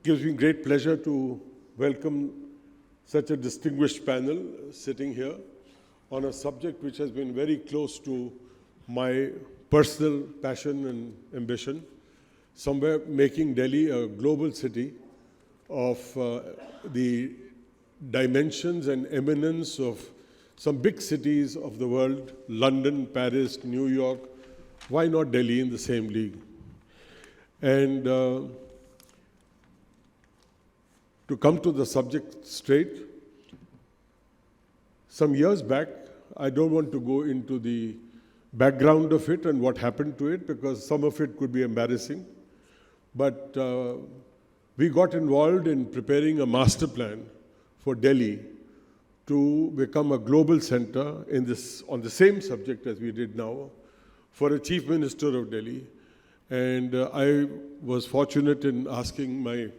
Gives me great pleasure to welcome such a distinguished panel sitting here on a subject which has been very close to my personal passion and ambition, somewhere making Delhi a global city of the dimensions and eminence of some big cities of the world, London, Paris, New York. Why not Delhi in the same league? And to come to the subject straight, some years back, I don't want to go into the background of it and what happened to it because some of it could be embarrassing, but we got involved in preparing a master plan for Delhi to become a global center on the same subject as we did now for a Chief Minister of Delhi. And I was fortunate in asking my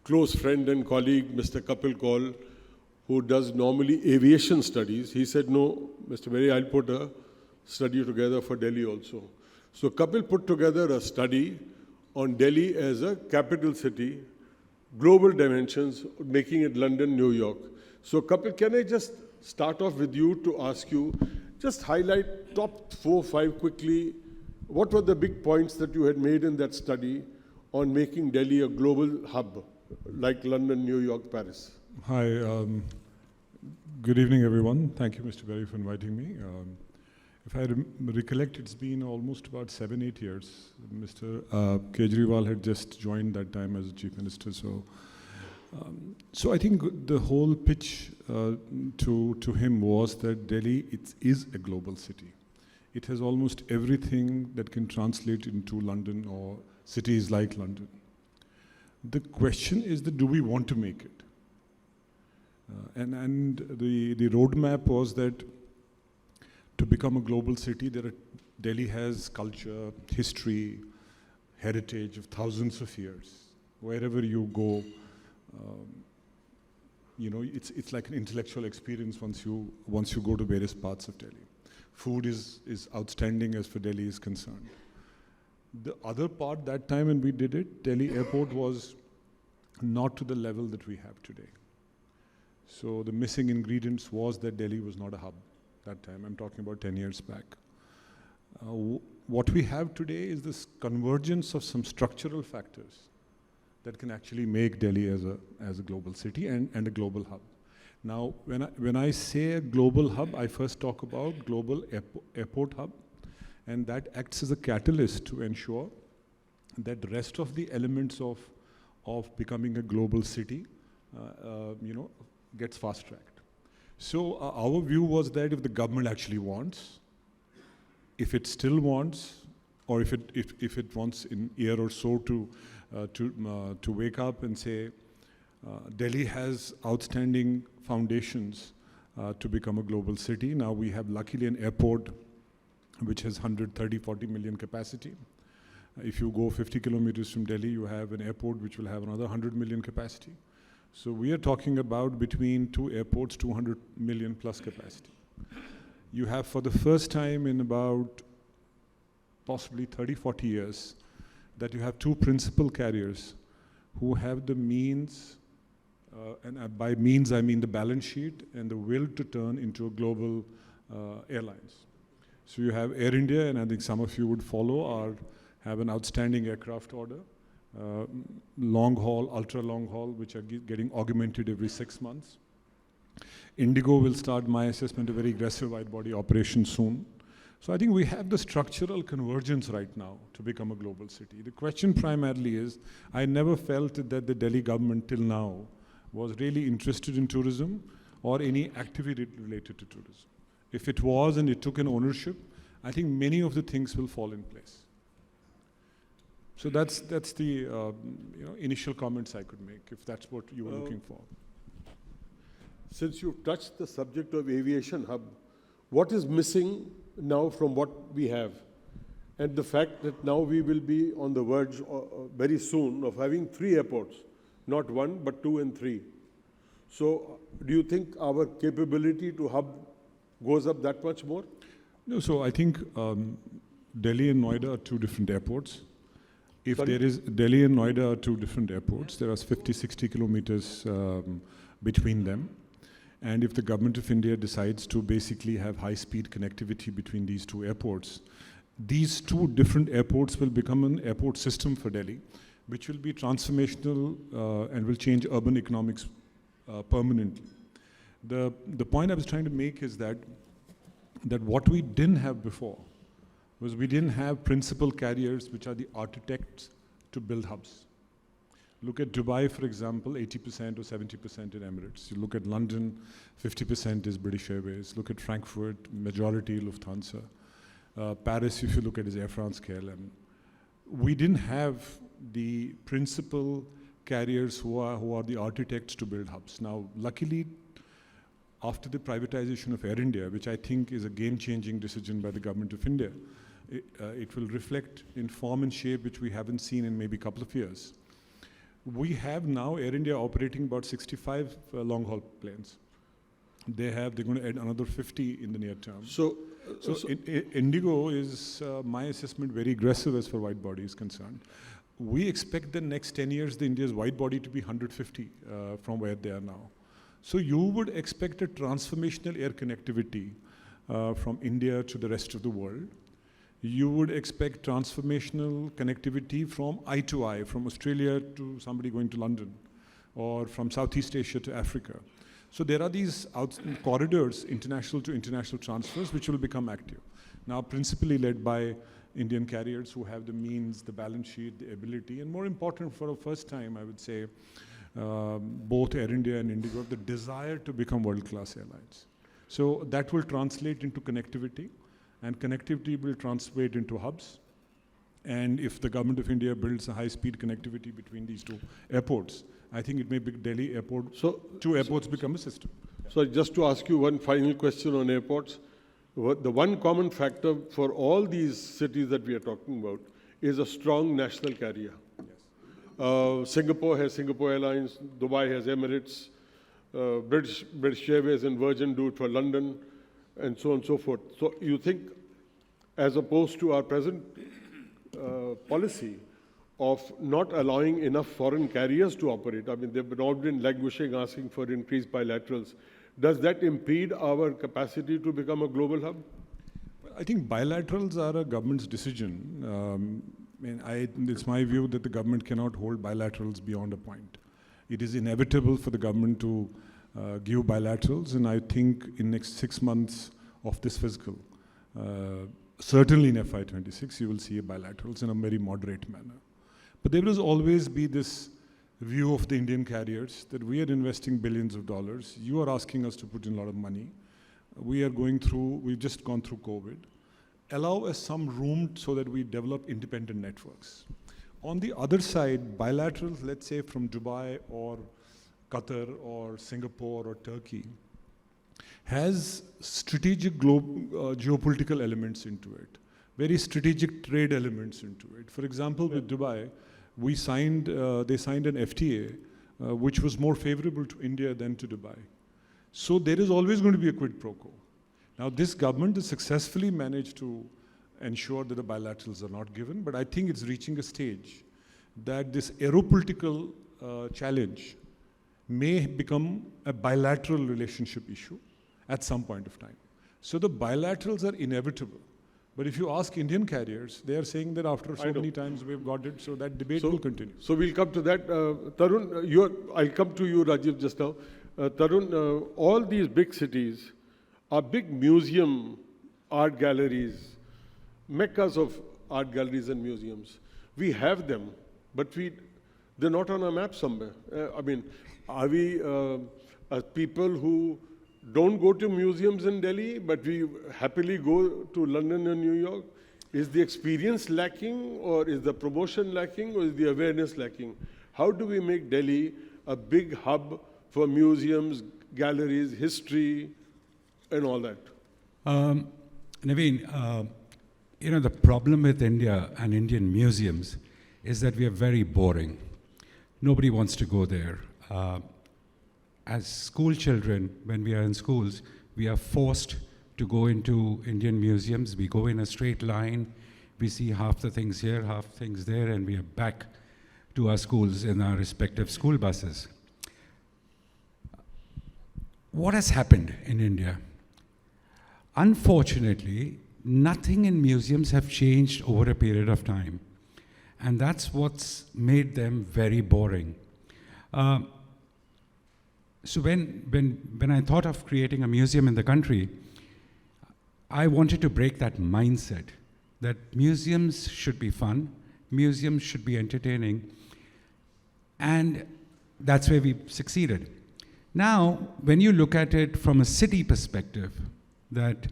close friend and colleague, Mr. Kapil Kaul, who does normally aviation studies. He said, no, Mr. Mehra, I'll put a study together for Delhi also. So Kapil put together a study on Delhi as a capital city, global dimensions, making it London, New York. So Kapil, can I just start off with you to ask you, just highlight top 4 or 5 quickly. What were the big points that you had made in that study on making Delhi a global hub, like London, New York, Paris? Hi, good evening everyone. Thank you Mr. Berry for inviting me. If I recollect, it's been almost about 7-8 years. Mr. Kejriwal had just joined that time as Chief Minister. So I think the whole pitch to him was that Delhi is a global city. It has almost everything that can translate into London or cities like London. The question is that do we want to make it? And the roadmap was that to become a global city, Delhi has culture, history, heritage of thousands of years. Wherever you go, it's like an intellectual experience once you go to various parts of Delhi. Food is outstanding as for Delhi is concerned. The other part, that time when we did it, Delhi airport was not to the level that we have today. So the missing ingredients was that Delhi was not a hub that time. I'm talking about 10 years back. What we have today is this convergence of some structural factors that can actually make Delhi as a global city and a global hub. Now, when I say a global hub, I first talk about global airport hub, and that acts as a catalyst to ensure that the rest of the elements of becoming a global city, gets fast-tracked. So our view was that if the government actually wants, if it still wants, or if it wants in a year or so to wake up and say, Delhi has outstanding foundations to become a global city. Now we have luckily an airport which has 130-40 million capacity. If you go 50 kilometers from Delhi, you have an airport which will have another 100 million capacity. So we are talking about between 2 airports, 200 million plus capacity. You have for the first time in about possibly 30-40 years that you have 2 principal carriers who have the means, and by means I mean the balance sheet and the will to turn into a global airlines. So you have Air India, and I think some of you would follow, have an outstanding aircraft order. Long haul, ultra long haul, which are getting augmented every 6 months. Indigo will start, my assessment, a very aggressive wide body operation soon. So I think we have the structural convergence right now to become a global city. The question primarily is, I never felt that the Delhi government till now was really interested in tourism or any activity related to tourism. If it was and it took an ownership, I think many of the things will fall in place. So that's the initial comments I could make, if that's what you were looking for. Since you touched the subject of aviation hub, what is missing now from what we have? And the fact that now we will be on the verge very soon of having 3 airports, not 1, but 2 and 3. So do you think our capability to hub goes up that much more? No, so I think Delhi and Noida are 2 different airports. If Sorry? there is, Delhi and Noida are two different airports. There are 50, 60 kilometers between them. And if the government of India decides to basically have high-speed connectivity between these two airports, these two different airports will become an airport system for Delhi, which will be transformational and will change urban economics permanently. The point I was trying to make is that what we didn't have before was we didn't have principal carriers which are the architects to build hubs. Look at Dubai, for example, 80% or 70% in Emirates. You look at London, 50% is British Airways. Look at Frankfurt, majority Lufthansa. Paris, if you look at, is Air France KLM. We didn't have the principal carriers who are the architects to build hubs. Now, luckily, after the privatization of Air India, which I think is a game-changing decision by the government of India, it will reflect in form and shape which we haven't seen in maybe a couple of years. We have now Air India operating about 65 long-haul planes. They're going to add another 50 in the near term. So Indigo is, my assessment, very aggressive as far as wide body is concerned. We expect the next 10 years, the India's wide body to be 150 from where they are now. So you would expect a transformational air connectivity from India to the rest of the world. You would expect transformational connectivity from eye to eye, from Australia to somebody going to London, or from Southeast Asia to Africa. So there are these corridors, international to international transfers, which will become active. Now, principally led by Indian carriers who have the means, the balance sheet, the ability, and more important, for the first time, I would say, both Air India and Indigo have the desire to become world-class airlines. So that will translate into connectivity, and connectivity will translate into hubs. And if the government of India builds a high-speed connectivity between these two airports, I think it may be Delhi airport, two airports become a system. So just to ask you one final question on airports. The one common factor for all these cities that we are talking about is a strong national carrier. Yes. Singapore has Singapore Airlines, Dubai has Emirates, British Airways and Virgin do it for London, and so on and so forth. So you think, as opposed to our present policy of not allowing enough foreign carriers to operate, I mean, they've all been languishing, asking for increased bilaterals, does that impede our capacity to become a global hub? I think bilaterals are a government's decision. It's my view that the government cannot hold bilaterals beyond a point. It is inevitable for the government to give bilaterals, and I think in next 6 months of this fiscal, certainly in FY26, you will see bilaterals in a very moderate manner. But there will always be this view of the Indian carriers that we are investing billions of dollars. You are asking us to put in a lot of money. We've just gone through COVID. Allow us some room so that we develop independent networks. On the other side, bilaterals, let's say from Dubai or Qatar or Singapore or Turkey, has strategic geopolitical elements into it, very strategic trade elements into it. For example, with Dubai, they signed an FTA which was more favorable to India than to Dubai. So there is always going to be a quid pro quo. Now, this government has successfully managed to ensure that the bilaterals are not given, but I think it's reaching a stage that this aeropolitical challenge may become a bilateral relationship issue at some point of time. So the bilaterals are inevitable. But if you ask Indian carriers, they are saying that after so many times we've got it, so that debate will continue. So we'll come to that. Tarun, I'll come to you, Rajiv, just now. Tarun, all these big cities are big museum art galleries, meccas of art galleries and museums. We have them, but they're not on a map somewhere. Are we people who don't go to museums in Delhi, but we happily go to London and New York? Is the experience lacking, or is the promotion lacking, or is the awareness lacking? How do we make Delhi a big hub for museums, galleries, history, and all that? Navin, the problem with India and Indian museums is that we are very boring. Nobody wants to go there. As school children, when we are in schools, we are forced to go into Indian museums. We go in a straight line. we see half the things here, half things there, and we are back to our schools in our respective school buses. What has happened in India? Unfortunately, nothing in museums have changed over a period of time. And that's what's made them very boring. So when I thought of creating a museum in the country, I wanted to break that mindset that museums should be fun, museums should be entertaining, and that's where we succeeded. Now, when you look at it from a city perspective, that,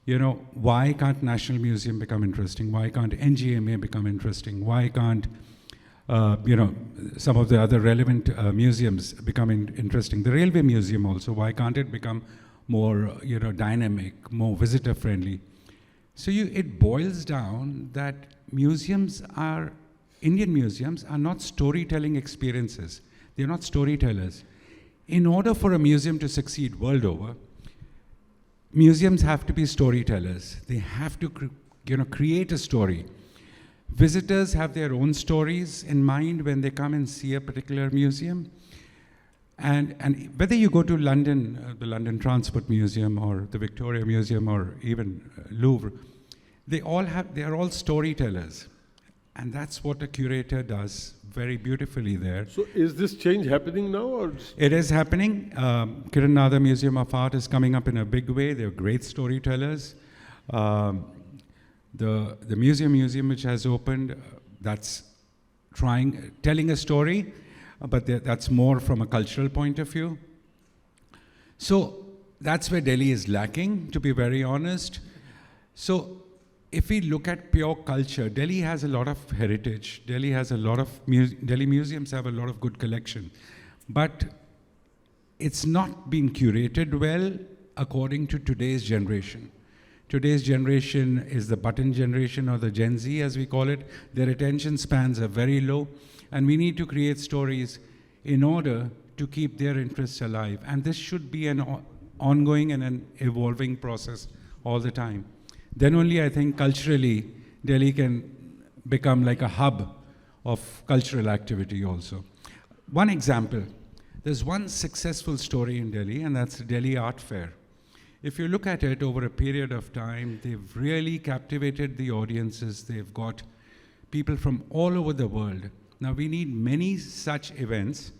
you know, why can't National Museum become interesting? Why can't NGMA become interesting? Why can't, you know, some of the other relevant museums become interesting? The Railway Museum also, why can't it become more, you know, dynamic, more visitor friendly? So it boils down that museums are, Indian museums are not storytelling experiences. They're not storytellers. In order for a museum to succeed world over, museums have to be storytellers. They have to create a story. Visitors have their own stories in mind when they come and see a particular museum. And whether you go to London, the London Transport Museum, or the Victoria Museum, or even Louvre, they are all storytellers. And that's what a curator does very beautifully there. So is this change happening now? Or? It is happening. Kiranada Museum of Art is coming up in a big way. They're great storytellers. The museum which has opened, that's telling a story, but that's more from a cultural point of view. So that's where Delhi is lacking, to be very honest. So if we look at pure culture, Delhi has a lot of heritage. Delhi has a lot of Delhi museums have a lot of good collection, but it's not being curated well according to today's generation. Today's generation is the button generation, or the Gen Z as we call it. Their attention spans are very low, and we need to create stories in order to keep their interests alive. And this should be an ongoing and an evolving process all the time. Then only I think culturally, Delhi can become like a hub of cultural activity also. One example, there's one successful story in Delhi, and that's the Delhi Art Fair. If you look at it over a period of time, they've really captivated the audiences. They've got people from all over the world. Now we need many such events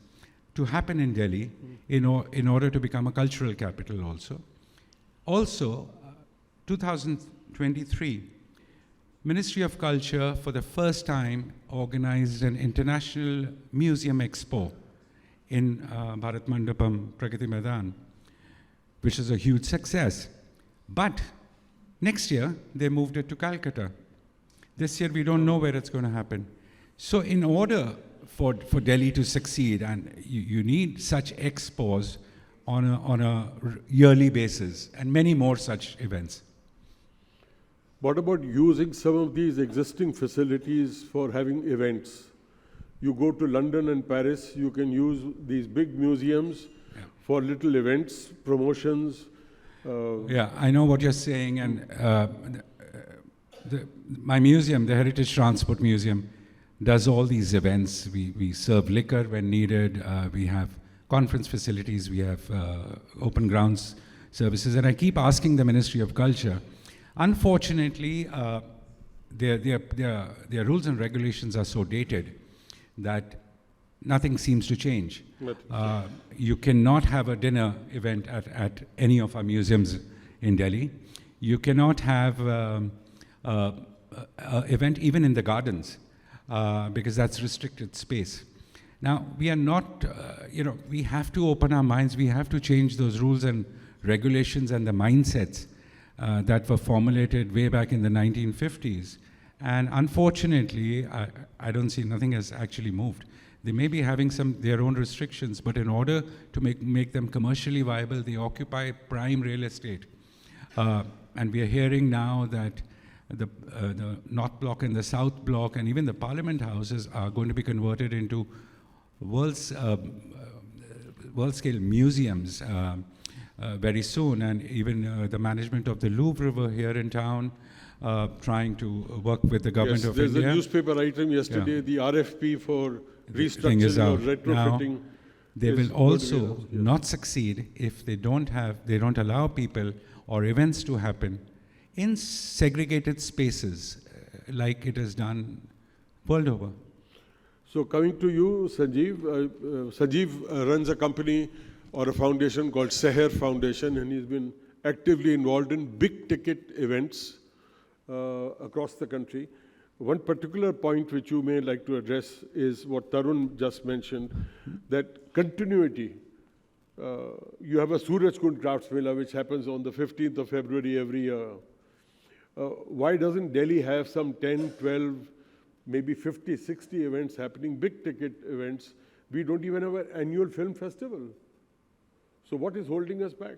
to happen in Delhi in order to become a cultural capital also. Also, 2023, Ministry of Culture for the first time organized an international museum expo in Bharat Mandapam, Pragati Maidan, which is a huge success. But next year, they moved it to Calcutta. This year, we don't know where it's going to happen. So in order for Delhi to succeed, and you need such expos on a yearly basis, and many more such events. What about using some of these existing facilities for having events? You go to London and Paris, you can use these big museums for little events, promotions. Yeah, I know what you're saying. And my museum, the Heritage Transport Museum, does all these events. We serve liquor when needed. We have conference facilities. We have open grounds services. And I keep asking the Ministry of Culture. Unfortunately, their rules and regulations are so dated that nothing seems to change. You cannot have a dinner event at any of our museums in Delhi. You cannot have an event even in the gardens because that's restricted space. Now, we are not, we have to open our minds. We have to change those rules and regulations and the mindsets that were formulated way back in the 1950s. And unfortunately, I don't see nothing has actually moved. They may be having their own restrictions, but in order to make them commercially viable, they occupy prime real estate. And we are hearing now that the North Block and the South Block and even the Parliament houses are going to be converted into world-scale museums very soon. And even the management of the Louvre here in town, trying to work with the government Yes, of there's India. a newspaper item yesterday, Yeah. the RFP for The thing is restructuring or out. retrofitting. Now, they is will going to be also announced, yes. not succeed if they don't allow people or events to happen in segregated spaces, like it is done world over. So coming to you, Sanjeev. Sanjeev runs a company or a foundation called Seher Foundation, and he's been actively involved in big ticket events across the country. One particular point which you may like to address is what Tarun just mentioned, that continuity. You have a Surajkund Crafts Mela, which happens on the 15th of February every year. Why doesn't Delhi have some 10, 12, maybe 50, 60 events happening, big ticket events? We don't even have an annual film festival. So what is holding us back?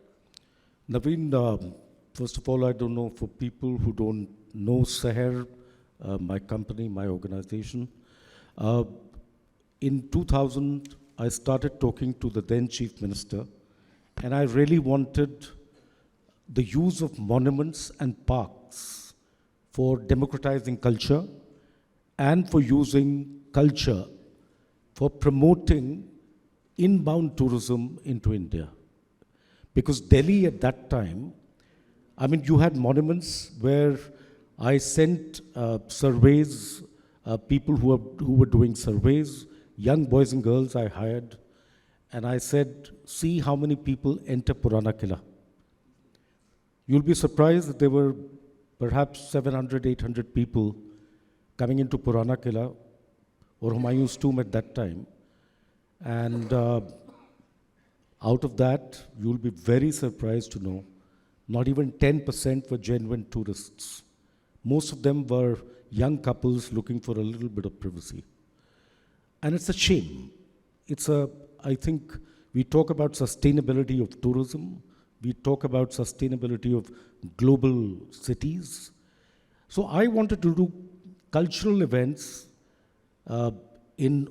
Navin, first of all, I don't know, for people who don't know Seher, my company, my organization, in 2000, I started talking to the then Chief Minister, and I really wanted the use of monuments and parks for democratizing culture and for using culture for promoting inbound tourism into India. Because Delhi at that time, I mean, you had monuments where I sent surveys, people who were doing surveys, young boys and girls I hired, and I said, see how many people enter Purana Killa. You'll be surprised that there were perhaps 700, 800 people coming into Purana Killa, or Humayun's tomb at that time. And out of that, you'll be very surprised to know, not even 10% were genuine tourists. Most of them were young couples looking for a little bit of privacy. And it's a shame. I think we talk about sustainability of tourism. We talk about sustainability of global cities. So I wanted to do cultural events in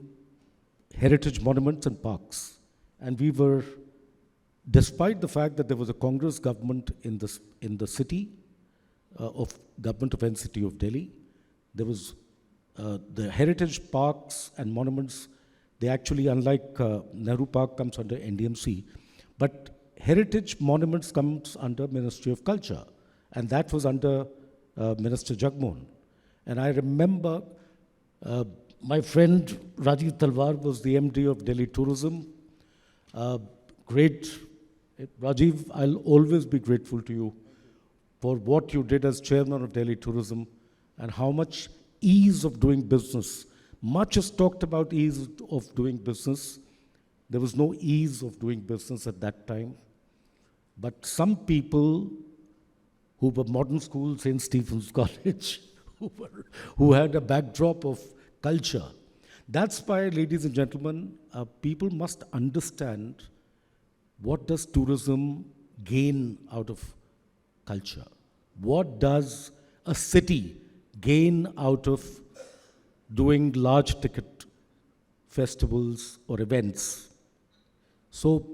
heritage monuments and parks. And we were, despite the fact that there was a Congress government in the city, of government of NCT of Delhi, there was the heritage parks and monuments. They actually, unlike Nehru Park, comes under NDMC, but heritage monuments comes under Ministry of Culture, and that was under Minister Jagmohan. And I remember my friend Rajiv Talwar was the MD of Delhi Tourism. Great, Rajiv, I'll always be grateful to you for what you did as chairman of Delhi Tourism and how much ease of doing business. Much is talked about ease of doing business. There was no ease of doing business at that time. But some people who were modern school, St. Stephen's College, who had a backdrop of culture. That's why, ladies and gentlemen, people must understand what does tourism gain out of culture? What does a city gain out of doing large ticket festivals or events? So,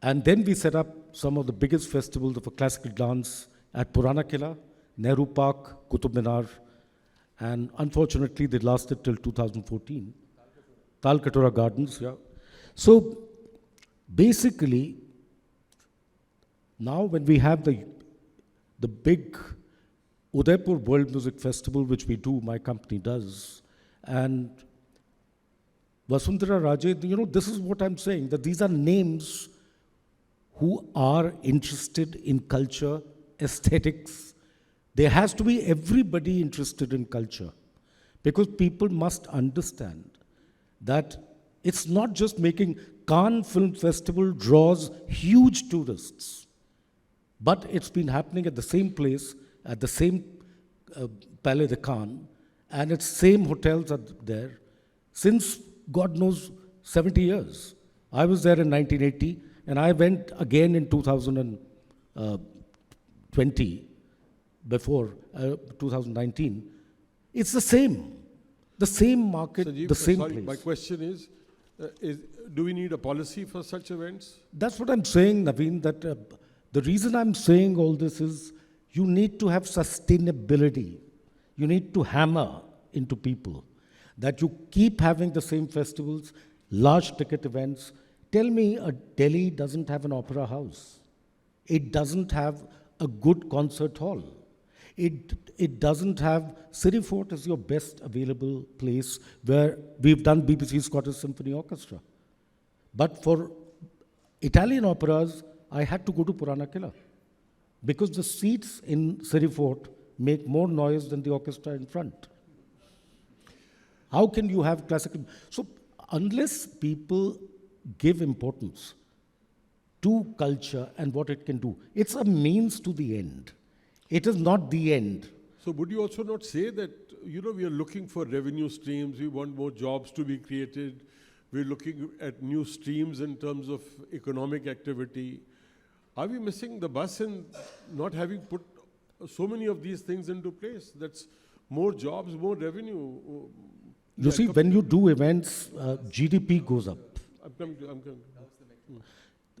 and then we set up some of the biggest festivals of a classical dance at Purana Killa, Nehru Park, Qutub Minar, and unfortunately they lasted till 2014. Talkatora Gardens, yeah. So basically, now when we have the big Udaipur World Music Festival, which we do, my company does, and Vasundhara Raje, this is what I'm saying, that these are names who are interested in culture, aesthetics. There has to be everybody interested in culture, because people must understand that it's not just making. Cannes Film Festival draws huge tourists, but it's been happening at the same place, at the same Palais de Cannes, and its same hotels are there since, God knows, 70 years. I was there in 1980, and I went again in 2020, before 2019. It's the same market, Sanjeev, the same sorry, place. my question is, do we need a policy for such events? That's what I'm saying, Navin, that the reason I'm saying all this is you need to have sustainability. You need to hammer into people that you keep having the same festivals, large ticket events. Tell me Delhi doesn't have an opera house. It doesn't have a good concert hall. It doesn't have, City Fort is your best available place where we've done BBC Scottish Symphony Orchestra. But for Italian operas, I had to go to Purana Killa because the seats in City Fort make more noise than the orchestra in front. How can you have classical? So unless people give importance to culture and what it can do, it's a means to the end. It is not the end. So would you also not say that, we are looking for revenue streams, we want more jobs to be created, we're looking at new streams in terms of economic activity. Are we missing the bus in not having put so many of these things into place? That's more jobs, more revenue. You see, when you do events, GDP goes up. I'm coming.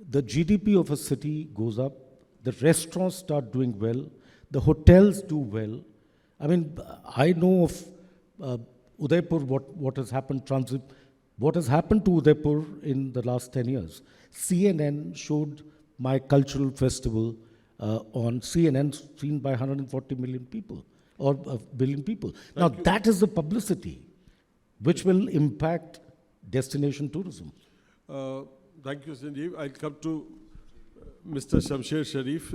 The GDP of a city goes up, the restaurants start doing well, the hotels do well. I mean, I know of Udaipur, what has happened, what has happened to Udaipur in the last 10 years. CNN showed my cultural festival on CNN, seen by 140 million people, or a billion people. Now, that is the publicity which will impact destination tourism. Thank you, Sanjeev. I'll come to Mr. Shumsher Sharif.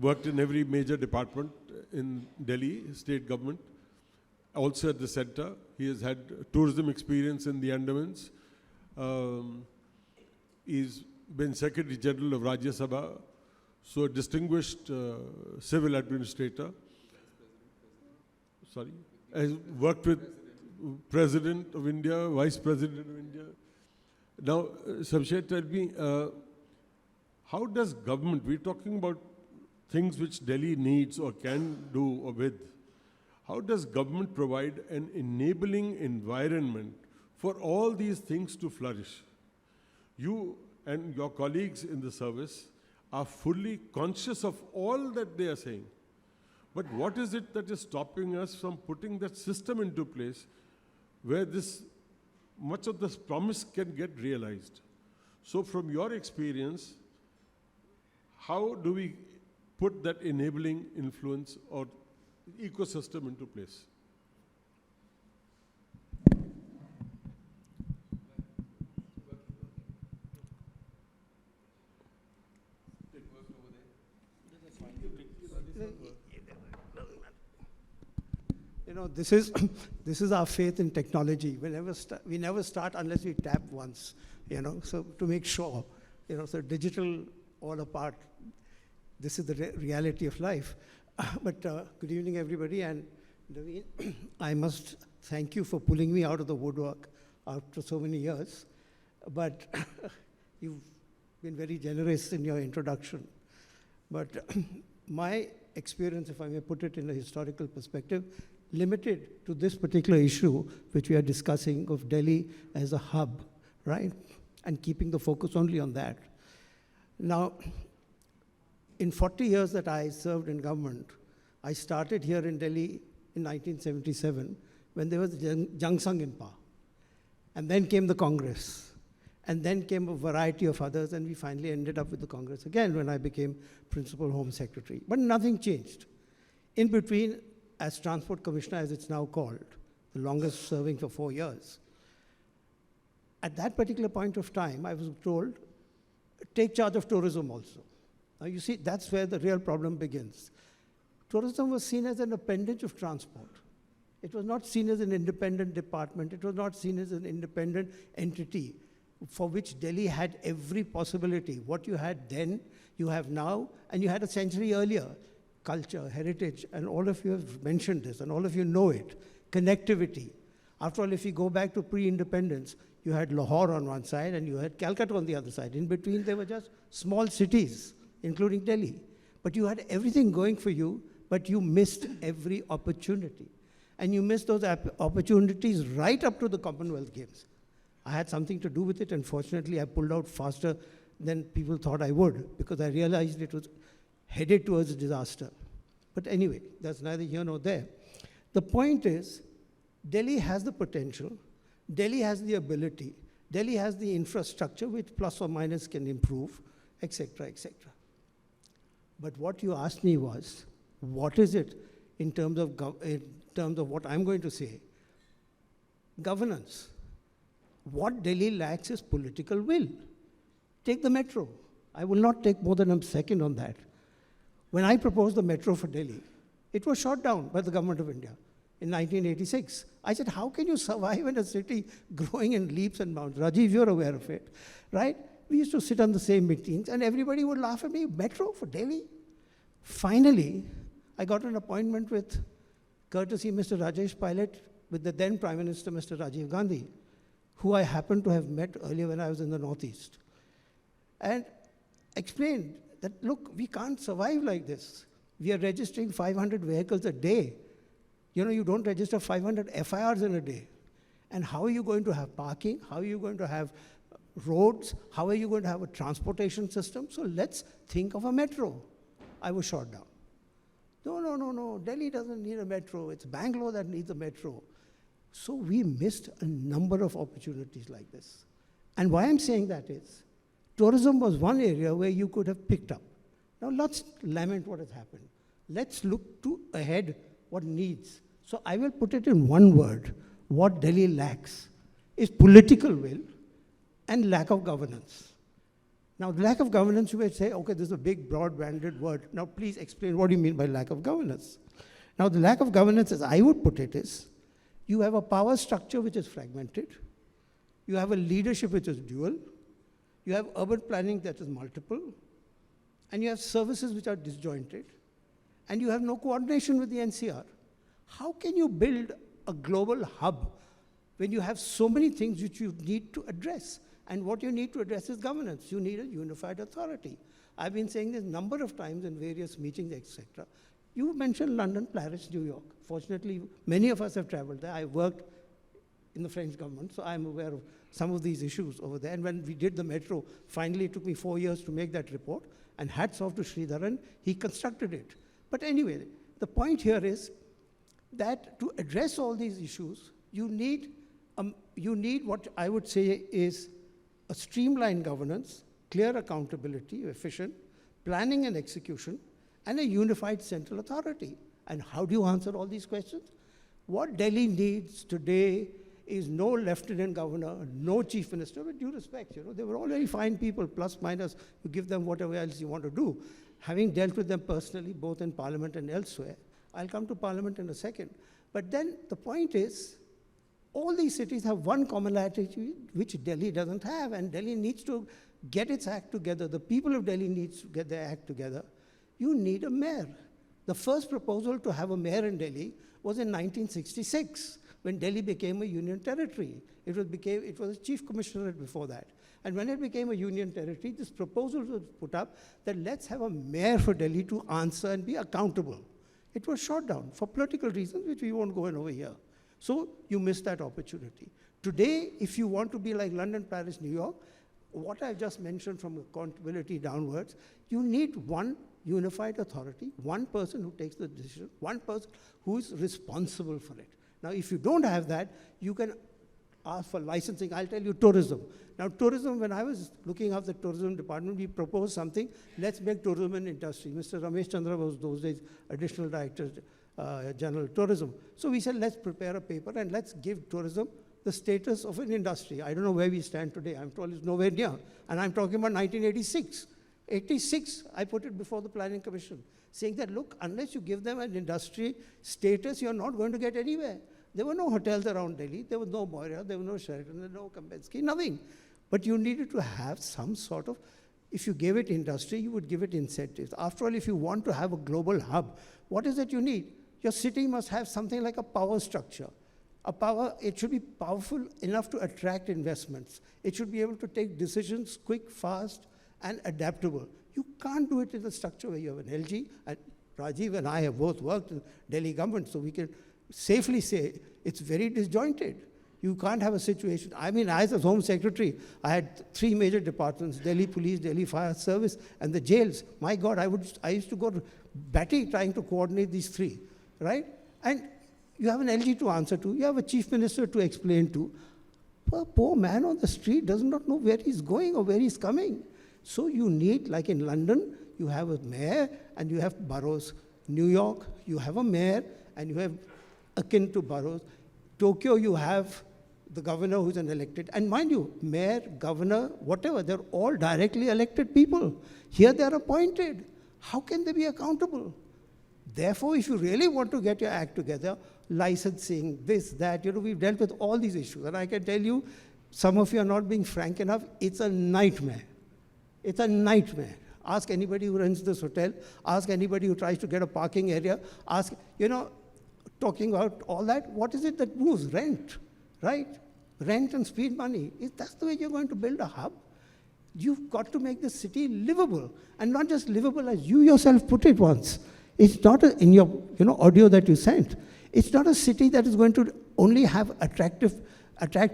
Worked in every major department in Delhi, state government, also at the center. He has had tourism experience in the Andamans. He's been Secretary General of Rajya Sabha, so a distinguished civil administrator. Sorry. Has worked with President of India, Vice President of India. Now, Shumsher, tell me, how does government, we're talking about things which Delhi needs or can do or with, how does government provide an enabling environment for all these things to flourish? You and your colleagues in the service are fully conscious of all that they are saying. But what is it that is stopping us from putting that system into place where much of this promise can get realized? So from your experience, how do we put that enabling influence or ecosystem into place? This is our faith in technology. We never start unless we tap once, so to make sure, so digital all apart, this is the reality of life. But good evening, everybody, and Navin, I must thank you for pulling me out of the woodwork after so many years, but you've been very generous in your introduction. But my experience, if I may put it in a historical perspective, limited to this particular issue which we are discussing of Delhi as a hub, right? And keeping the focus only on that. Now, in 40 years that I served in government, I started here in Delhi in 1977 when there was Jang Sangh in power. And then came the Congress. And then came a variety of others, and we finally ended up with the Congress again when I became Principal Home Secretary. But nothing changed. In between, as Transport Commissioner, as it's now called, the longest serving for 4 years, at that particular point of time, I was told, take charge of tourism also. Now you see, that's where the real problem begins. Tourism was seen as an appendage of transport. It was not seen as an independent department. It was not seen as an independent entity for which Delhi had every possibility. What you had then, you have now, and you had a century earlier. Culture, heritage, and all of you have mentioned this, and all of you know it. Connectivity. After all, if you go back to pre-independence, you had Lahore on one side and you had Calcutta on the other side. In between, there were just small cities, including Delhi. But you had everything going for you, but you missed every opportunity. And you missed those opportunities right up to the Commonwealth Games. I had something to do with it, and fortunately, I pulled out faster than people thought I would, because I realized it was headed towards disaster. But anyway, that's neither here nor there. The point is, Delhi has the potential, Delhi has the ability, Delhi has the infrastructure which plus or minus can improve, etc., etc. But what you asked me was, what is it in terms of what I'm going to say? Governance. What Delhi lacks is political will. Take the metro. I will not take more than a second on that. When I proposed the metro for Delhi, it was shot down by the government of India in 1986. I said, how can you survive in a city growing in leaps and bounds? Rajiv, you're aware of it, right? We used to sit on the same meetings and everybody would laugh at me, metro for Delhi? Finally, I got an appointment with courtesy Mr. Rajesh Pilot with the then Prime Minister, Mr. Rajiv Gandhi, who I happened to have met earlier when I was in the Northeast, and explained that, look, we can't survive like this. We are registering 500 vehicles a day. You know, you don't register 500 FIRs in a day. And how are you going to have parking? How are you going to have roads? How are you going to have a transportation system? So let's think of a metro. I was shot down. No, Delhi doesn't need a metro. It's Bangalore that needs a metro. So we missed a number of opportunities like this. And why I'm saying that is, tourism was one area where you could have picked up. Now let's lament what has happened. Let's look to ahead what needs. So I will put it in one word. What Delhi lacks is political will and lack of governance. Now, the lack of governance, you may say, okay, this is a big, broad-banded word. Now, please explain what do you mean by lack of governance. Now, the lack of governance, as I would put it, is you have a power structure which is fragmented. You have a leadership which is dual. You have urban planning that is multiple. And you have services which are disjointed. And you have no coordination with the NCR. How can you build a global hub when you have so many things which you need to address? And what you need to address is governance. You need a unified authority. I've been saying this a number of times in various meetings, etc. You mentioned London, Paris, New York. Fortunately, many of us have traveled there. I worked in the French government, so I'm aware of some of these issues over there. And when we did the metro, finally it took me 4 years to make that report. And hats off to Sridharan, he constructed it. But anyway, the point here is that to address all these issues, you need what I would say is a streamlined governance, clear accountability, efficient, planning and execution, and a unified central authority. And how do you answer all these questions? What Delhi needs today is no lieutenant governor, no chief minister, with due respect. You know, they were all very fine people, plus minus, you give them whatever else you want to do. Having dealt with them personally, both in Parliament and elsewhere, I'll come to Parliament in a second. But then the point is, all these cities have one commonality which Delhi doesn't have, and Delhi needs to get its act together. The people of Delhi needs to get their act together. You need a mayor. The first proposal to have a mayor in Delhi was in 1966, when Delhi became a union territory. It was a chief commissionerate before that. And when it became a union territory, this proposal was put up that let's have a mayor for Delhi to answer and be accountable. It was shot down for political reasons, which we won't go in over here. So you missed that opportunity. Today, if you want to be like London, Paris, New York, what I just mentioned from accountability downwards, you need one unified authority, one person who takes the decision, one person who is responsible for it. Now, if you don't have that, you can ask for licensing. I'll tell you tourism. Now, tourism, when I was looking after the tourism department, we proposed something, let's make tourism an industry. Mr. Ramesh Chandra was those days additional director general tourism. So we said, let's prepare a paper and let's give tourism the status of an industry. I don't know where we stand today. I'm told it's nowhere near. And I'm talking about 1986. 86, I put it before the Planning Commission, saying that, look, unless you give them an industry status, you're not going to get anywhere. There were no hotels around Delhi. There was no Mehra, there was no Sheraton, there was no Kempinski, nothing. But you needed to have some sort of, if you gave it industry, you would give it incentives. After all, if you want to have a global hub, what is it you need? Your city must have something like a power structure. It should be powerful enough to attract investments. It should be able to take decisions quick, fast, and adaptable. You can't do it in a structure where you have an LG, and Rajiv and I have both worked in Delhi government, so we can safely say it's very disjointed. You can't have a situation. I mean, as a Home Secretary, I had 3 major departments: Delhi Police, Delhi Fire Service, and the jails. My God, I used to go to batty trying to coordinate these 3, right? And you have an LG to answer to, you have a Chief Minister to explain to. A poor man on the street does not know where he's going or where he's coming. So you need, like in London, you have a mayor and you have boroughs. New York, you have a mayor and you have akin to boroughs. Tokyo, you have the governor who's an elected. And mind you, mayor, governor, whatever, they're all directly elected people. Here they're appointed. How can they be accountable? Therefore, if you really want to get your act together, licensing, this, that, we've dealt with all these issues. And I can tell you, some of you are not being frank enough, it's a nightmare. It's a nightmare. Ask anybody who runs this hotel, ask anybody who tries to get a parking area, ask, talking about all that, what is it that moves? Rent, right? Rent and speed money. If that's the way you're going to build a hub, you've got to make the city livable. And not just livable as you yourself put it once. It's not in your audio that you sent. It's not a city that is going to only have attract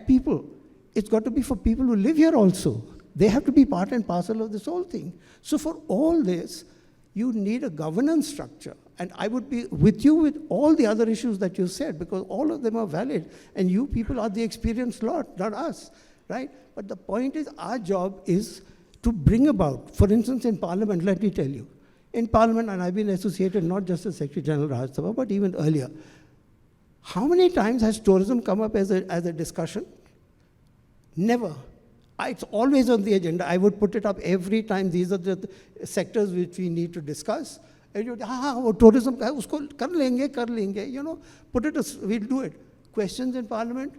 people. It's got to be for people who live here also. They have to be part and parcel of this whole thing. So for all this, you need a governance structure. And I would be with you with all the other issues that you said, because all of them are valid. And you people are the experienced lot, not us, right? But the point is, our job is to bring about, for instance, in Parliament, let me tell you, in Parliament, and I've been associated not just as Secretary General Rajya Sabha, but even earlier, how many times has tourism come up as a discussion? Never. It's always on the agenda. I would put it up every time. These are the sectors which we need to discuss. And you tourism, usko kar lenge, put it, we'll do it. Questions in Parliament,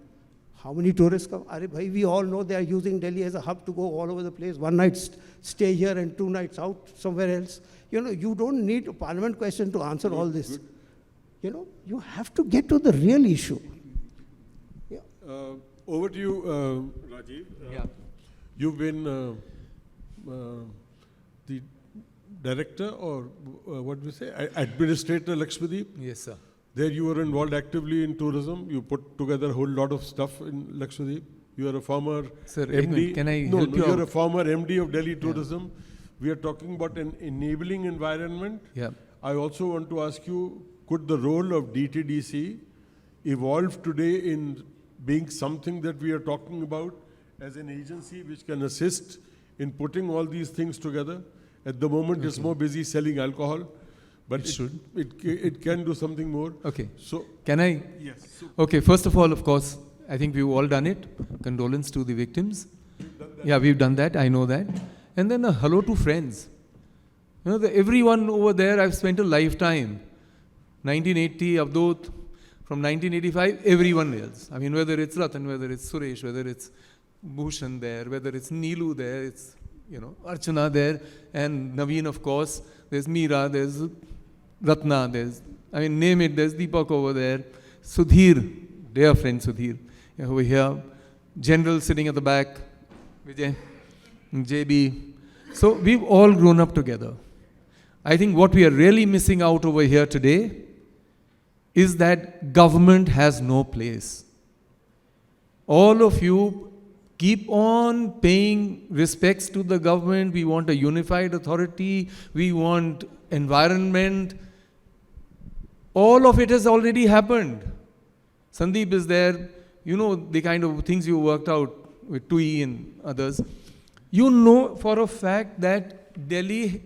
how many tourists come? We all know they are using Delhi as a hub to go all over the place. 1 night stay here and 2 nights out somewhere else. You don't need a Parliament question to answer all this. You have to get to the real issue. Yeah. Over to you, Rajiv. Yeah. You've been the director or what do you say, administrator, Lakshmadeep? Yes, sir. There you were involved actively in tourism. You put together a whole lot of stuff in Lakshmadeep. You are a former Sir, MD. can I help you you're out? a former MD of Delhi Tourism. We are talking about an enabling environment. Yeah. I also want to ask you, could the role of DTDC evolve today in being something that we are talking about as an agency which can assist in putting all these things together? At the moment, it's more busy selling alcohol, but it can do something more. Okay. So, Can I? yes. Okay, first of all, of course, I think we've all done it. Condolence to the victims. Yeah, we've done that. I know that. And then a hello to friends. Everyone over there, I've spent a lifetime. 1980, Abdut, from 1985, everyone else. I mean, whether it's Ratan, whether it's Suresh, whether it's Bhushan there, whether it's Neelu there, it's, Archana there, and Navin, of course. There's Mehra, there's Ratna, name it, there's Deepak over there. Sudhir, dear friend Sudhir, over here. General sitting at the back, Vijay, JB. So we've all grown up together. I think what we are really missing out over here today is that government has no place. All of you keep on paying respects to the government. We want a unified authority. We want environment. All of it has already happened. Sandeep is there. The kind of things you worked out with TUI and others. You know for a fact that Delhi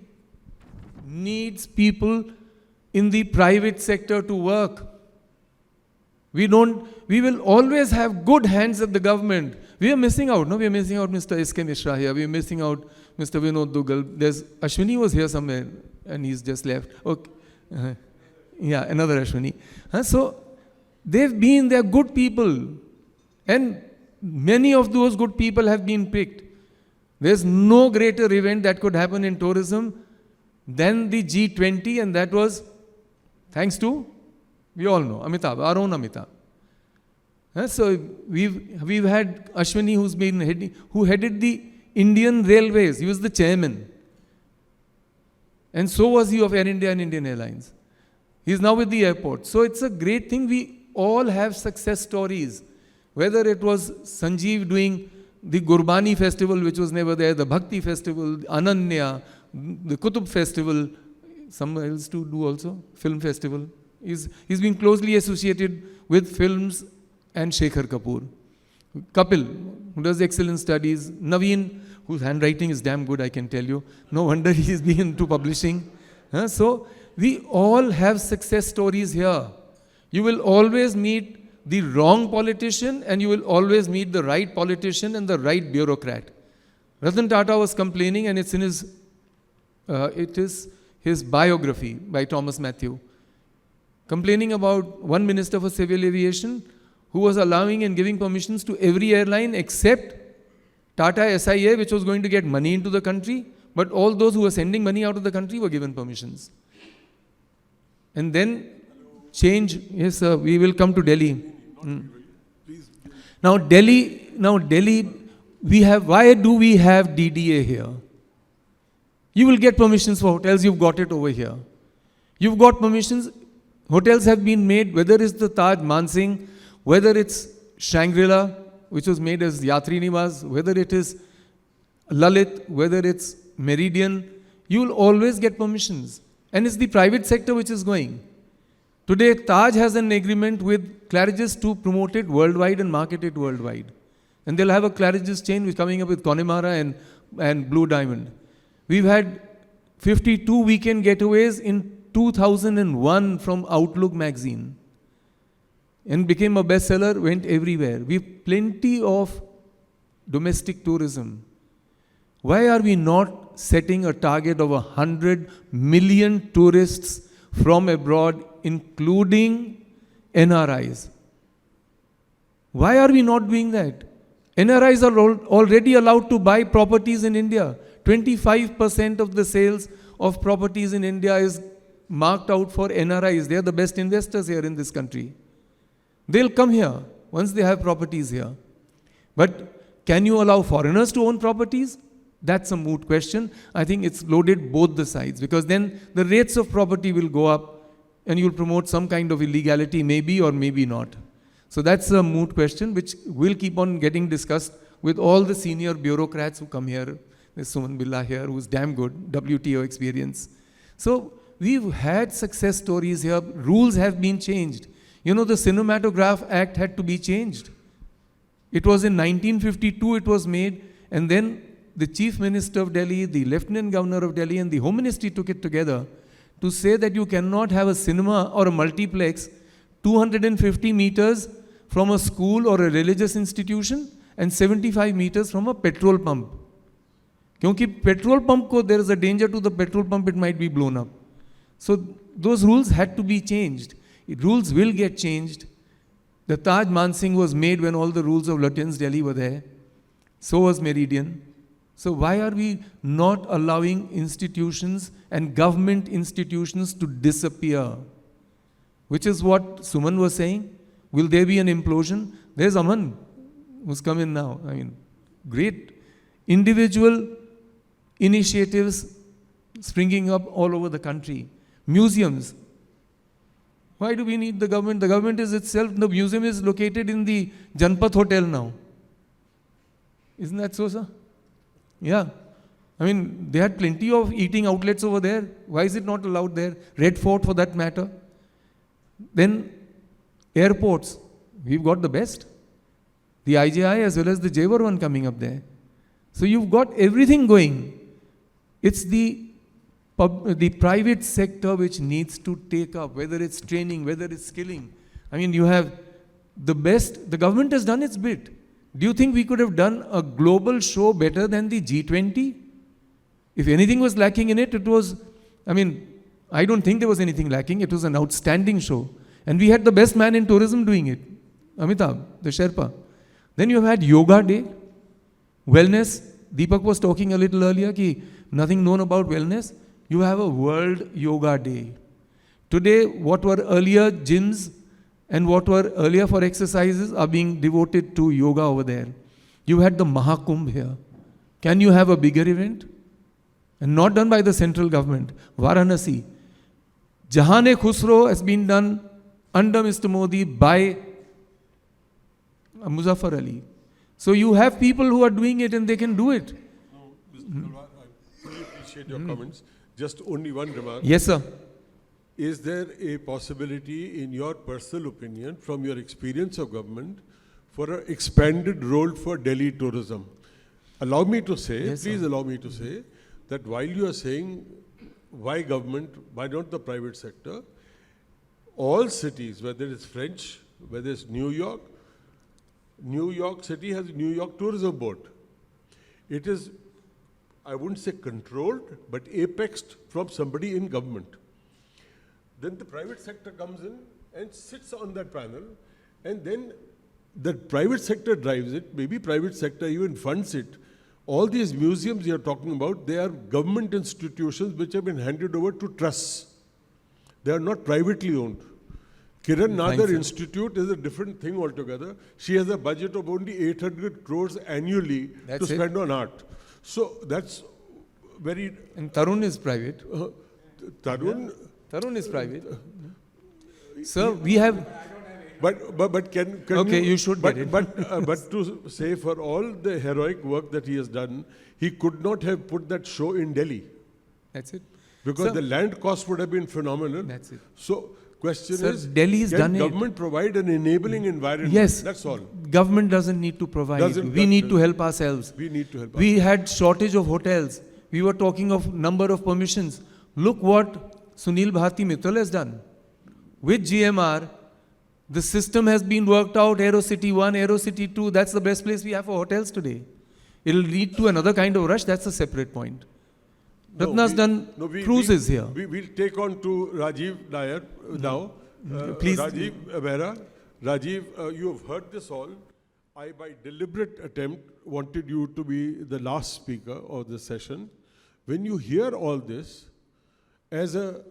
needs people in the private sector to work. We will always have good hands at the government. We are missing out, no? We are missing out Mr. S.K. Mishra here. We are missing out Mr. Vinod Dugal. There's Ashwini was here somewhere and he's just left. Okay. Yeah, another Ashwini. So they're good people. And many of those good people have been picked. There's no greater event that could happen in tourism than the G20, and that was thanks to, we all know, Amitabh, our own Amitabh. So we've had Ashwini who headed the Indian Railways. He was the chairman. And so was he of Air India and Indian Airlines. He's now with the airport. So it's a great thing. We all have success stories. whether it was Sanjeev doing the Gurbani festival, which was never there, the Bhakti festival, Ananya, the Kutub festival, someone else to do also, film festival. He's been closely associated with films and Shekhar Kapoor. Kapil, who does excellent studies. Navin, whose handwriting is damn good, I can tell you. No wonder he's been into publishing. So, we all have success stories here. You will always meet the wrong politician and you will always meet the right politician and the right bureaucrat. Ratan Tata was complaining, and it's in his, it is his biography by Thomas Matthew, complaining about one minister for civil aviation who was allowing and giving permissions to every airline except Tata SIA, which was going to get money into the country, but all those who were sending money out of the country were given permissions. And then change, yes sir, we will come to Delhi. Now Delhi, we have, why do we have DDA here? You will get permissions for hotels, you've got it over here. You've got permissions, hotels have been made, whether it's the Taj Mansingh, whether it's Shangri-La, which was made as Yatri Niwas, whether it is Lalit, whether it's Meridian, you will always get permissions. And it's the private sector which is going. Today, Taj has an agreement with Claridges to promote it worldwide and market it worldwide. And they'll have a Claridges chain which is coming up with Connemara and Blue Diamond. We've had 52 weekend getaways in 2001 from Outlook magazine. And became a bestseller, went everywhere. We've plenty of domestic tourism. Why are we not setting a target of 100 million tourists from abroad, including NRIs? Why are we not doing that? NRIs are already allowed to buy properties in India. 25% of the sales of properties in India is marked out for NRIs. They are the best investors here in this country. They'll come here once they have properties here. But can you allow foreigners to own properties? That's a moot question. I think it's loaded both the sides, because then the rates of property will go up and you'll promote some kind of illegality, maybe or maybe not. So that's a moot question which will keep on getting discussed with all the senior bureaucrats who come here. There's Suman Billah here who's damn good, WTO experience. So we've had success stories here. Rules have been changed. You know, the Cinematograph Act had to be changed. It was in 1952 it was made, and then the Chief Minister of Delhi, the Lieutenant Governor of Delhi, and the Home Ministry took it together to say that you cannot have a cinema or a multiplex 250 meters from a school or a religious institution and 75 meters from a petrol pump. Because petrol pump ko, there is a danger to the petrol pump, it might be blown up. So those rules had to be changed. Rules will get changed. The Taj Mansingh was made when all the rules of Lutyens Delhi were there. So was Meridian. So why are we not allowing institutions and government institutions to disappear? Which is what Suman was saying. Will there be an implosion? There's Aman, who's come in now. I mean, great individual initiatives springing up all over the country. Museums. Why do we need the government? The government is itself, the museum is located in the Janpat Hotel now. Isn't that so, sir? Yeah. I mean, they had plenty of eating outlets over there. Why is it not allowed there? Red Fort for that matter. Then airports. We've got the best. The IJI as well as the Jewar one coming up there. So you've got everything going. It's the private sector which needs to take up, whether it's training, whether it's skilling. I mean, you have the best, the government has done its bit. Do you think we could have done a global show better than the G20? If anything was lacking in it, it was, I mean, I don't think there was anything lacking. It was an outstanding show. And we had the best man in tourism doing it, Amitabh, the Sherpa. Then you have had Yoga Day, wellness. Deepak was talking a little earlier, ki nothing known about wellness. You have a World Yoga Day. Today, what were earlier gyms and what were earlier for exercises are being devoted to yoga over there. You had the Mahakumbh here. Can you have a bigger event? And not done by the central government. Varanasi. Jahan-e Khusro has been done under Mr. Modi by Muzaffar Ali. So you have people who are doing it and they can do it. No, Mr. Talwar, I fully appreciate your comments. Just only one remark. Yes, sir. Is there a possibility, in your personal opinion, from your experience of government, for an expanded role for Delhi tourism? Allow me to say, Yes, please sir. allow me to say, that while you are saying, why government, why not the private sector, all cities, whether it's French, whether it's New York City has a New York Tourism Board. It is, I wouldn't say controlled, but apexed from somebody in government. Then the private sector comes in and sits on that panel, and then the private sector drives it, maybe private sector even funds it. All these museums you're talking about, they are government institutions which have been handed over to trusts. They are not privately owned. Kiran Nadar Institute is a different thing altogether. She has a budget of only 800 crores annually to spend on art. So that's very... And Tarun is private. Tarun is private. Sir, we have... But can okay, you should get it. But to say, for all the heroic work that he has done, he could not have put that show in Delhi. That's it. Because Sir, the land cost would have been phenomenal. That's it. So, question Sir, is, Delhi has done can government provide an enabling environment? Yes. That's all. Government doesn't need to provide. We need to help ourselves. We need to help We had shortage of hotels. We were talking of number of permissions. Look what Sunil Bharti Mittal has done. With GMR, the system has been worked out, Aero City 1, Aero City 2, that's the best place we have for hotels today. It'll lead to another kind of rush, that's a separate point. Ratna's done cruises here. We'll take on to Rajiv Nair now. Please. Rajiv, Mehra. Rajiv, you have heard this all. I, by deliberate attempt, wanted you to be the last speaker of the session. When you hear all this, as a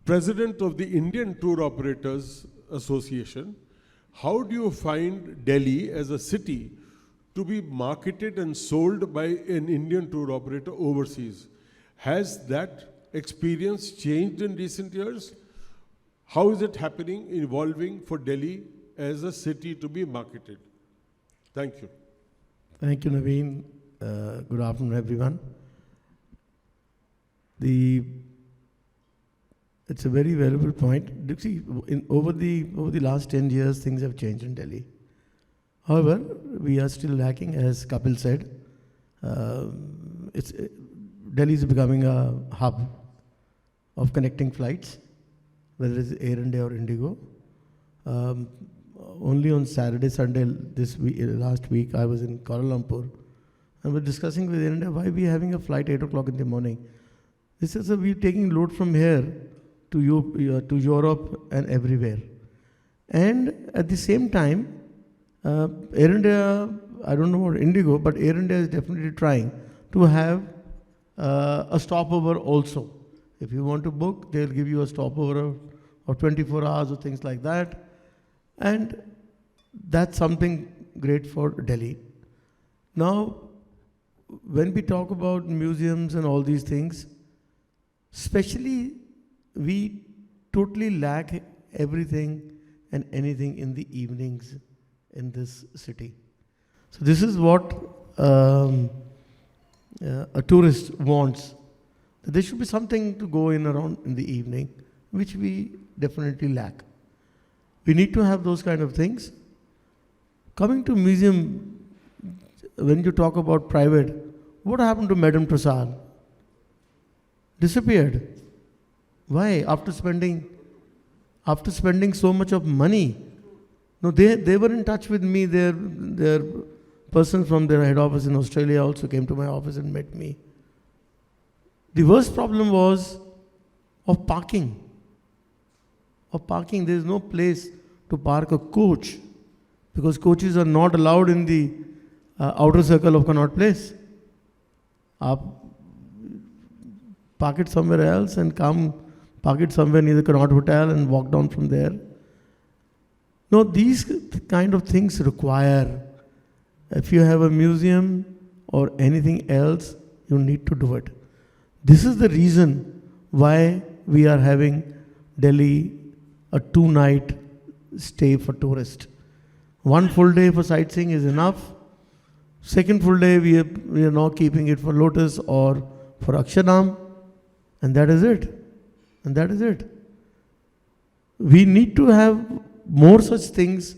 president of the Indian Tour Operators Association, how do you find Delhi as a city to be marketed and sold by an Indian tour operator overseas? Has that experience changed in recent years? How is it happening, evolving for Delhi as a city to be marketed? Thank you. Thank you, Navin. Good afternoon, everyone. It's a very valuable point. You see, over the last 10 years, things have changed in Delhi. However, we are still lacking, as Kapil said. Delhi is becoming a hub of connecting flights, whether it's Air India or Indigo. Only on Saturday, Sunday, last week, I was in Kuala Lumpur, and we're discussing with Air India why we're having a flight 8 o'clock in the morning. This is we're taking load from here to Europe and everywhere. And at the same time, Air India, I don't know about Indigo, but Air India is definitely trying to have a stopover also. If you want to book, they'll give you a stopover of 24 hours or things like that. And that's something great for Delhi. Now, when we talk about museums and all these things, especially we totally lack everything and anything in the evenings in this city. So this is what a tourist wants. There should be something to go in around in the evening, which we definitely lack. We need to have those kind of things. Coming to museum, when you talk about private, what happened to Madame Prasad? Disappeared. Why? After spending so much of money. No, they were in touch with me. Their person from their head office in Australia also came to my office and met me. The worst problem was of parking. There is no place to park a coach because coaches are not allowed in the outer circle of Connaught Place. Park it somewhere else and come park it somewhere near the Connaught Hotel and walk down from there. No, these kind of things require, if you have a museum or anything else, you need to do it. This is the reason why we are having Delhi a 2-night stay for tourists. 1 full day for sightseeing is enough. Second full day, we are now keeping it for Lotus or for Aksharam. And that is it. And that is it. We need to have more such things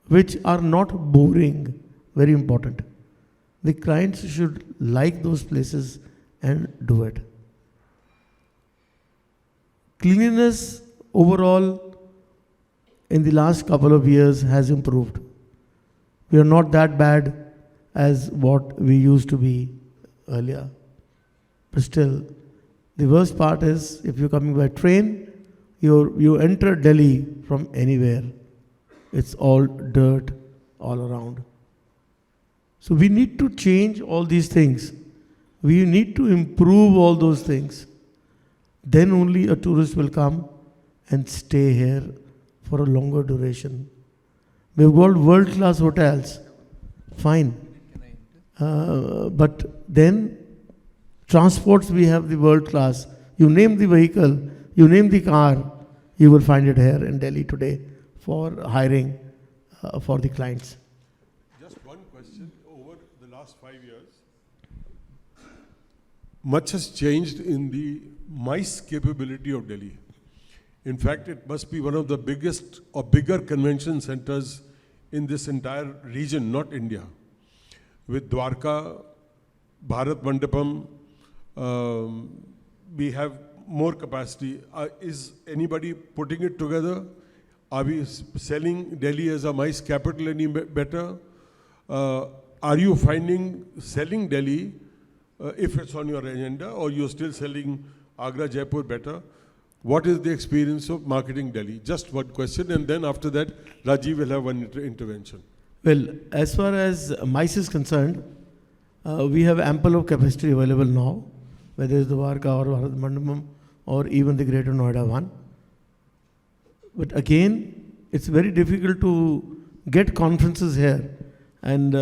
which are not boring. Very important. The clients should like those places and do it. Cleanliness overall in the last couple of years has improved. We are not that bad as what we used to be earlier. But still, the worst part is if you're coming by train, you enter Delhi from anywhere. It's all dirt all around. So we need to change all these things. We need to improve all those things. Then only a tourist will come and stay here for a longer duration. We've got world-class hotels. Fine. But then transports, we have the world-class. You name the vehicle, you name the car, you will find it here in Delhi today for hiring for the clients. Just one question. Over the last 5 years, much has changed in the MICE capability of Delhi. In fact, it must be one of the biggest or bigger convention centers in this entire region, not India. With Dwarka, Bharat Mandapam, we have more capacity. Is anybody putting it together? Are we selling Delhi as a MICE capital any better? Are you finding selling Delhi, if it's on your agenda, or you're still selling Agra, Jaipur better? What is the experience of marketing Delhi? Just one question, and then after that, Rajiv will have one intervention. Well, as far as MICE is concerned, we have ample of capacity available now, whether it's the Dwarka or Bharat Mandapam or even the Greater Noida one. But again, it's very difficult to get conferences here. And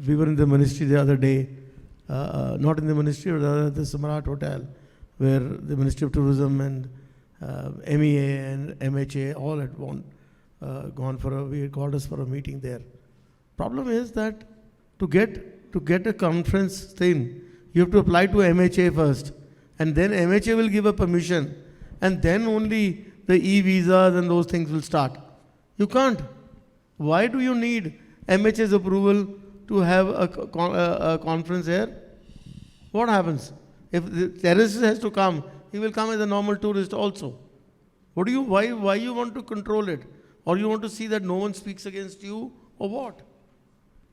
we were in the ministry the other day, not in the ministry, but the Samrat Hotel, where the Ministry of Tourism and MEA and MHA all had we had called us for a meeting there. Problem is that to get a conference thing, you have to apply to MHA first, and then MHA will give a permission, and then only the e-visas and those things will start. You can't. Why do you need MHA's approval to have a conference here? What happens? If the terrorist has to come, he will come as a normal tourist also. Why you want to control it? Or you want to see that no one speaks against you, or what?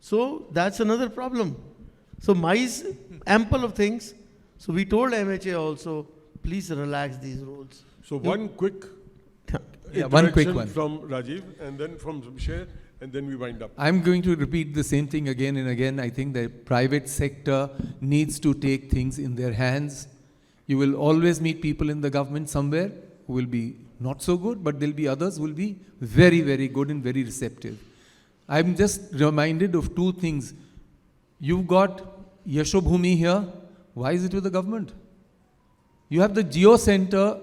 So that's another problem. So MICE, ample of things. So we told MHA also, please relax these rules. So one quick one quick one from Rajiv, and then from Shumsher, and then we wind up. I'm going to repeat the same thing again and again. I think the private sector needs to take things in their hands. You will always meet people in the government somewhere who will be not so good, but there'll be others who will be very, very good and very receptive. I'm just reminded of two things. You've got Yashobhumi here. Why is it with the government? You have the Geo Center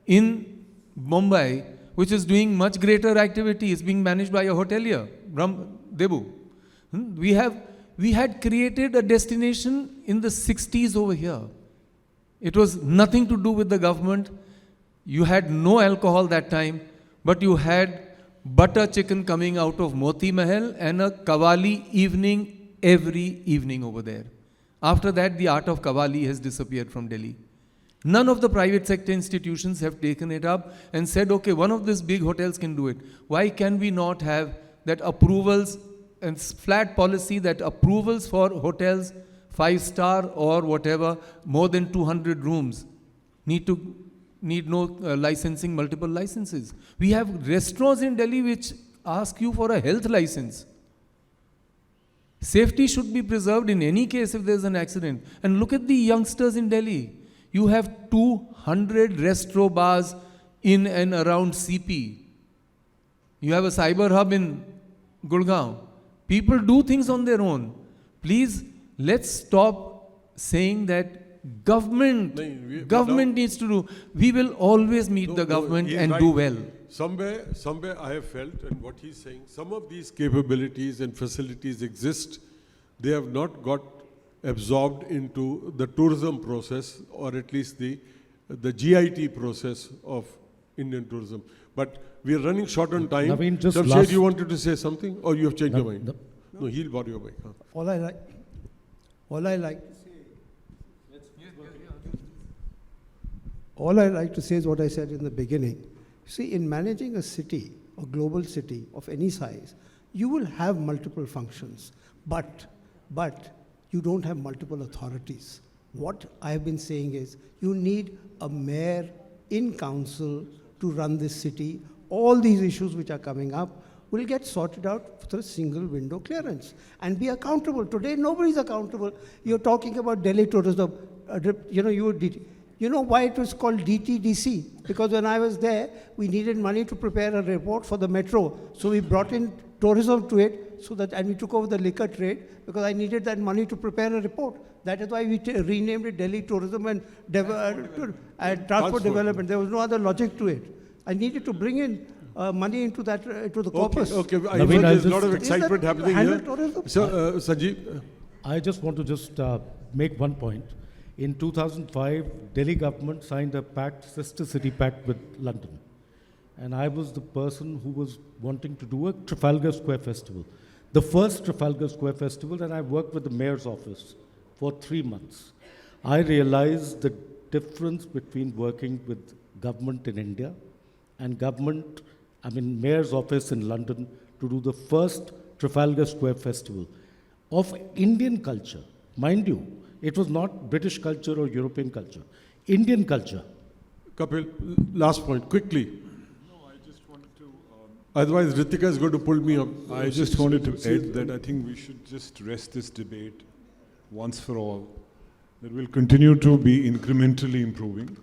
in Mumbai, which is doing much greater activity. It's being managed by a hotelier, Debu. We had created a destination in the 60s over here. It was nothing to do with the government. You had no alcohol that time, but you had butter chicken coming out of Moti Mahal and a Qawwali evening every evening over there. After that, the art of Qawwali has disappeared from Delhi. None of the private sector institutions have taken it up and said, okay, one of these big hotels can do it. Why can we not have that approvals and flat policy that approvals for hotels, 5-star or whatever, more than 200 rooms, need no licensing, multiple licenses. We have restaurants in Delhi which ask you for a health license. Safety should be preserved in any case if there's an accident. And look at the youngsters in Delhi. You have 200 restro bars in and around CP. You have a cyber hub in Gurgaon. People do things on their own. Please, let's stop saying that government needs to do. We will always meet the government and do well. somewhere I have felt, and what he's saying, some of these capabilities and facilities exist. They have not got absorbed into the tourism process, or at least the GIT process of Indian tourism. But we are running short on time. Navin, just Shumsher, you wanted to say something, or you have changed your mind? No, he'll borrow your mic. Huh? All I like to say is what I said in the beginning. See, in managing a city, a global city of any size, you will have multiple functions, but you don't have multiple authorities. What I have been saying is you need a mayor in council to run this city. All these issues which are coming up will get sorted out through a single window clearance and be accountable. Today, nobody's accountable. You're talking about Delhi tourism. You know why it was called DTDC? Because when I was there, we needed money to prepare a report for the metro. So we brought in tourism to it, and we took over the liquor trade because I needed that money to prepare a report. That is why we renamed it Delhi Tourism and Transport Development. There was no other logic to it. I needed to bring in money into that, into the corpus. Okay. I know there's a lot of excitement happening here. So, Sanjeev. I just want to make one point. In 2005, Delhi government signed a pact, sister city pact with London. And I was the person who was wanting to do a Trafalgar Square festival. The first Trafalgar Square festival, and I worked with the mayor's office for 3 months. I realized the difference between working with government in India and mayor's office in London to do the first Trafalgar Square festival of Indian culture. Mind you, it was not British culture or European culture, Indian culture. Kapil, last point, quickly. No, I just wanted to... Otherwise, Ritika is going to pull me up. I just wanted to add that I think we should just rest this debate once for all. That we'll continue to be incrementally improving.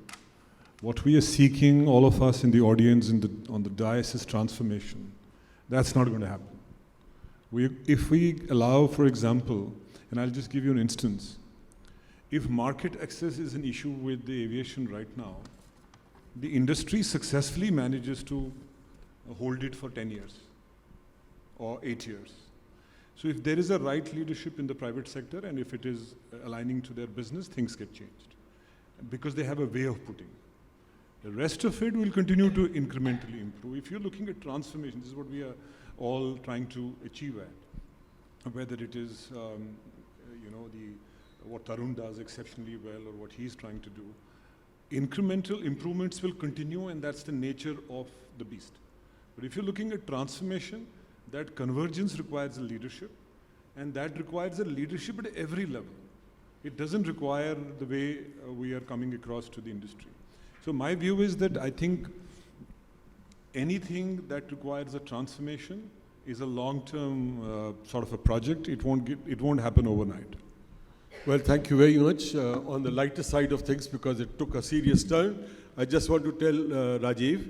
What we are seeking, all of us in the audience on the dais, is transformation. That's not going to happen. If we allow, for example, and I'll just give you an instance, if market access is an issue with the aviation right now, the industry successfully manages to hold it for 10 years or 8 years. So if there is a right leadership in the private sector and if it is aligning to their business, things get changed because they have a way of putting. The rest of it will continue to incrementally improve. If you're looking at transformation, this is what we are all trying to achieve at, whether it is what Tarun does exceptionally well or what he's trying to do. Incremental improvements will continue, and that's the nature of the beast. But if you're looking at transformation, that convergence requires a leadership, and that requires a leadership at every level. It doesn't require the way we are coming across to the industry. So my view is that I think anything that requires a transformation is a long-term sort of a project. It won't happen overnight. Well, thank you very much. On the lighter side of things, because it took a serious turn, I just want to tell Rajiv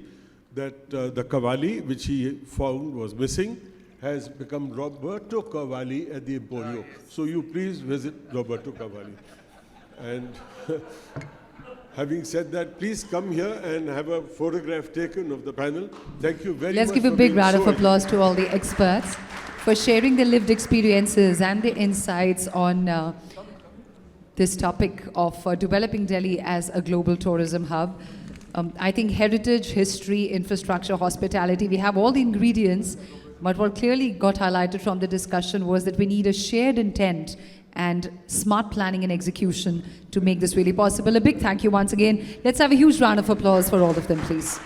that the Cavalli, which he found was missing, has become Roberto Cavalli at the Emporio. So you please visit Roberto Cavalli. And having said that, please come here and have a photograph taken of the panel. Thank you very much. Let's give a big round of applause to all the experts for sharing their lived experiences and the insights on this topic of developing Delhi as a global tourism hub. I think heritage, history, infrastructure, hospitality, we have all the ingredients, but what clearly got highlighted from the discussion was that we need a shared intent and smart planning and execution to make this really possible. A big thank you once again. Let's have a huge round of applause for all of them, please.